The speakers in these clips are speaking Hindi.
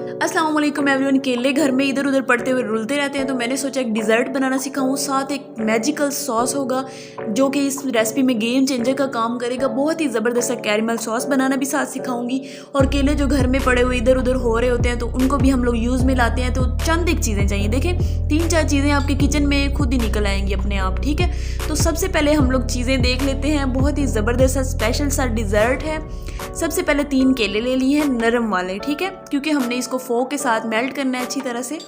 अस्सलाम वालेकुम एवरीवन। केले घर में इधर उधर पड़ते हुए रुलते रहते हैं, तो मैंने सोचा एक डिज़र्ट बनाना सिखाऊं। साथ एक मैजिकल सॉस होगा जो कि इस रेसिपी में गेम चेंजर का काम करेगा। बहुत ही ज़बरदस्त कैरमल सॉस बनाना भी साथ सिखाऊंगी। और केले जो घर में पड़े हुए इधर उधर हो रहे होते हैं तो उनको भी हम लोग यूज़ में लाते हैं, तो चंद एक चीज़ें चाहिए। देखें 3-4 चीज़ें आपके किचन में खुद ही निकल आएंगी अपने आप, ठीक है। तो सबसे पहले हम लोग चीज़ें देख लेते हैं। बहुत ही ज़बरदस्त सा स्पेशल सा डिज़र्ट है। सबसे पहले 3 केले ले लिए हैं नरम वाले, ठीक है, क्योंकि हमने इसको फोक के साथ मेल्ट करना है अच्छी तरह से।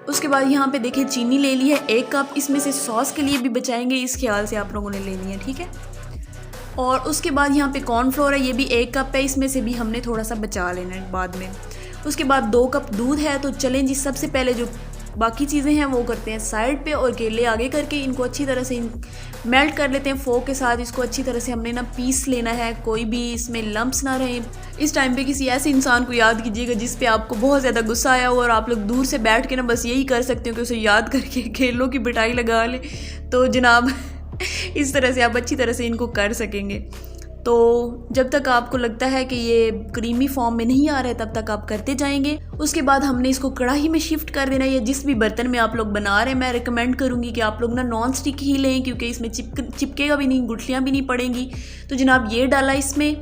उसके बाद यहाँ पे देखिए चीनी ले ली है 1 कप। इसमें से सॉस के लिए भी बचाएंगे, इस ख्याल से आप लोगों ने लेनी है, ठीक है। और उसके बाद यहाँ पे कॉर्नफ्लोर है, ये भी 1 कप है। इसमें से भी हमने थोड़ा सा बचा लेना है बाद में। उसके बाद 2 कप दूध है। तो चलें जी, सबसे पहले जो बाकी चीज़ें हैं वो करते हैं साइड पे, और केले आगे करके इनको अच्छी तरह से मेल्ट कर लेते हैं फोक के साथ। इसको अच्छी तरह से हमने ना पीस लेना है, कोई भी इसमें लम्प्स ना रहे। इस टाइम पे किसी ऐसे इंसान को याद कीजिएगा जिस पे आपको बहुत ज़्यादा गुस्सा आया हो और आप लोग दूर से बैठ के ना बस यही कर सकते हो कि उसे याद करके केलों की पिटाई लगा ले, तो जनाब इस तरह से आप अच्छी तरह से इनको कर सकेंगे। तो जब तक आपको लगता है कि ये क्रीमी फॉर्म में नहीं आ रहा है तब तक आप करते जाएंगे। उसके बाद हमने इसको कढ़ाई में शिफ्ट कर देना है, या जिस भी बर्तन में आप लोग बना रहे हैं। मैं रिकमेंड करूँगी कि आप लोग ना नॉन स्टिक ही लें, क्योंकि इसमें चिपकेगा भी नहीं, गुठलियाँ भी नहीं पड़ेंगी। तो जनाब ये डाला इसमें,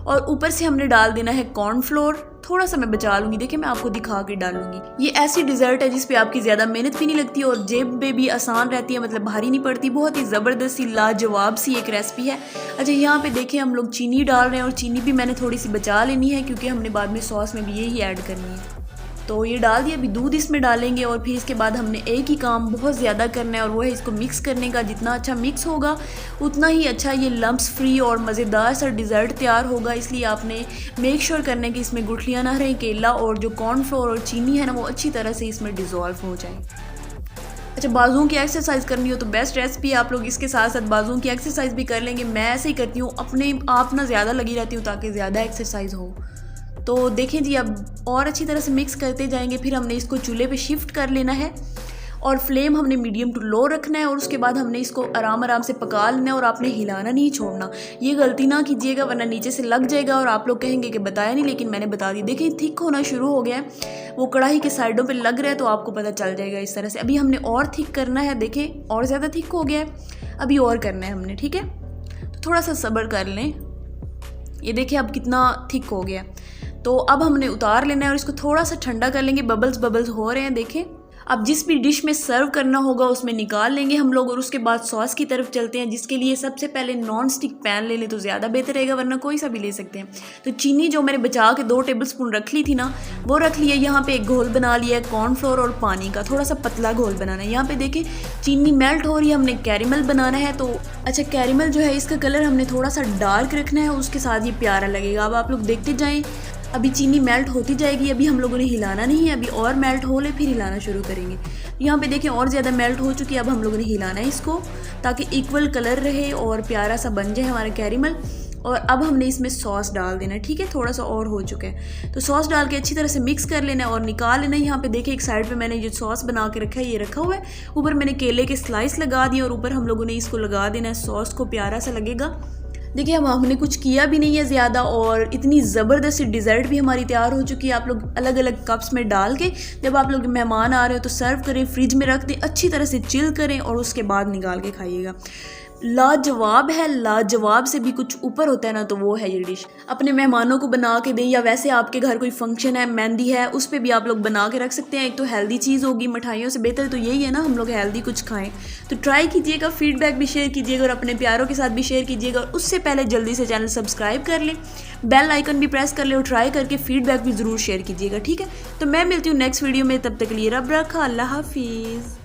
और ऊपर से हमने डाल देना है कॉर्नफ्लोर। थोड़ा सा मैं बचा लूँगी, देखिए मैं आपको दिखा के डालूंगी। ये ऐसी डिज़र्ट है जिस पे आपकी ज़्यादा मेहनत भी नहीं लगती और जेब में भी आसान रहती है, मतलब भारी नहीं पड़ती। बहुत ही ज़बरदस्त सी लाजवाब सी एक रेसिपी है। अच्छा, यहाँ पे देखें हम लोग चीनी डाल रहे हैं, और चीनी भी मैंने थोड़ी सी बचा लेनी है क्योंकि हमने बाद में सॉस में भी यही ऐड करनी है। तो ये डाल दिया, अभी दूध इसमें डालेंगे। और फिर इसके बाद हमने एक ही काम बहुत ज़्यादा करना है, और वो है इसको मिक्स करने का। जितना अच्छा मिक्स होगा उतना ही अच्छा ये लम्प्स फ्री और मज़ेदार सा डिज़र्ट तैयार होगा। इसलिए आपने मेक श्योर करने कि इसमें गुठलियाँ ना रहें। केला और जो कॉर्नफ्लोर और चीनी है ना, वो अच्छी तरह से इसमें डिज़ोल्व हो जाए। अच्छा, बाजुओं की एक्सरसाइज करनी हो तो बेस्ट रेसिपी है। आप लोग इसके साथ साथ बाजुओं की एक्सरसाइज भी कर लेंगे। मैं ऐसे ही करती हूँ, अपने आप ना ज़्यादा लगी रहती हूँ ताकि ज़्यादा एक्सरसाइज हो। तो देखें जी, अब और अच्छी तरह से मिक्स करते जाएंगे। फिर हमने इसको चूल्हे पे शिफ्ट कर लेना है, और फ्लेम हमने मीडियम टू लो रखना है। और उसके बाद हमने इसको आराम से पका लेना है, और आपने हिलाना नहीं छोड़ना। ये गलती ना कीजिएगा वरना नीचे से लग जाएगा और आप लोग कहेंगे कि बताया नहीं, लेकिन मैंने बता दी। देखिए थिक होना शुरू हो गया है, वो कढ़ाई के साइडों पे लग रहा है, तो आपको पता चल जाएगा इस तरह से। अभी हमने और थिक करना है, देखें और ज़्यादा थिक हो गया है, अभी और करना है हमने, ठीक है। तो थोड़ा सा सब्र कर लें। ये देखिए अब कितना थिक हो गया। तो अब हमने उतार लेना है और इसको थोड़ा सा ठंडा कर लेंगे। बबल्स हो रहे हैं, देखें। अब जिस भी डिश में सर्व करना होगा उसमें निकाल लेंगे हम लोग, और उसके बाद सॉस की तरफ चलते हैं, जिसके लिए सबसे पहले नॉन स्टिक पैन ले लें तो ज़्यादा बेहतर रहेगा, वरना कोई सा भी ले सकते हैं। तो चीनी जो मैंने बचा के 2 टेबलस्पून रख ली थी ना, वो रख लिया। यहाँ पे एक घोल बना लिया है कॉर्नफ्लोर और पानी का, थोड़ा सा पतला घोल बनाना है। यहाँ पे देखें चीनी मेल्ट हो रही है, हमने कैरेमल बनाना है। तो अच्छा, कैरेमल जो है इसका कलर हमने थोड़ा सा डार्क रखना है, उसके साथ ये प्यारा लगेगा। अब आप लोग देखते जाएँ, अभी चीनी मेल्ट होती जाएगी। अभी हम लोगों ने हिलाना नहीं है, अभी और मेल्ट हो ले फिर हिलाना शुरू करेंगे। यहाँ पे देखिए और ज़्यादा मेल्ट हो चुकी है। अब हम लोगों ने हिलाना है इसको ताकि इक्वल कलर रहे और प्यारा सा बन जाए हमारा कैरेमल। और अब हमने इसमें सॉस डाल देना है, ठीक है। थोड़ा सा और हो चुका है, तो सॉस डाल के अच्छी तरह से मिक्स कर लेना है और निकाल लेना है। यहाँ पे देखिए एक साइड पे मैंने जो सॉस बना के रखा है ये रखा हुआ है। ऊपर मैंने केले के स्लाइस लगा दिए, और ऊपर हम लोगों ने इसको लगा देना है सॉस को, प्यारा सा लगेगा। देखिए अब हमने कुछ किया भी नहीं है ज़्यादा, और इतनी ज़बरदस्त डिज़र्ट भी हमारी तैयार हो चुकी है। आप लोग अलग अलग कप्स में डाल के जब आप लोग मेहमान आ रहे हो तो सर्व करें, फ्रिज में रख दें, अच्छी तरह से चिल करें, और उसके बाद निकाल के खाइएगा। लाजवाब है, लाजवाब से भी कुछ ऊपर होता है ना, तो वो है ये डिश। अपने मेहमानों को बना के दें, या वैसे आपके घर कोई फंक्शन है, मेहंदी है, उस पर भी आप लोग बना के रख सकते हैं। एक तो हेल्दी चीज़ होगी, मिठाइयों से बेहतर तो यही है ना हम लोग हेल्दी कुछ खाएं। तो ट्राई कीजिएगा, फीडबैक भी शेयर कीजिएगा, और अपने प्यारों के साथ भी शेयर कीजिएगा। और उससे पहले जल्दी से चैनल सब्सक्राइब कर लें, बेल आइकन भी प्रेस कर लें, और ट्राई करके फीडबैक भी ज़रूर शेयर कीजिएगा, ठीक है। तो मैं मिलती हूँ नेक्स्ट वीडियो में, तब तक के लिए रब रखा, अल्लाह हाफिज़।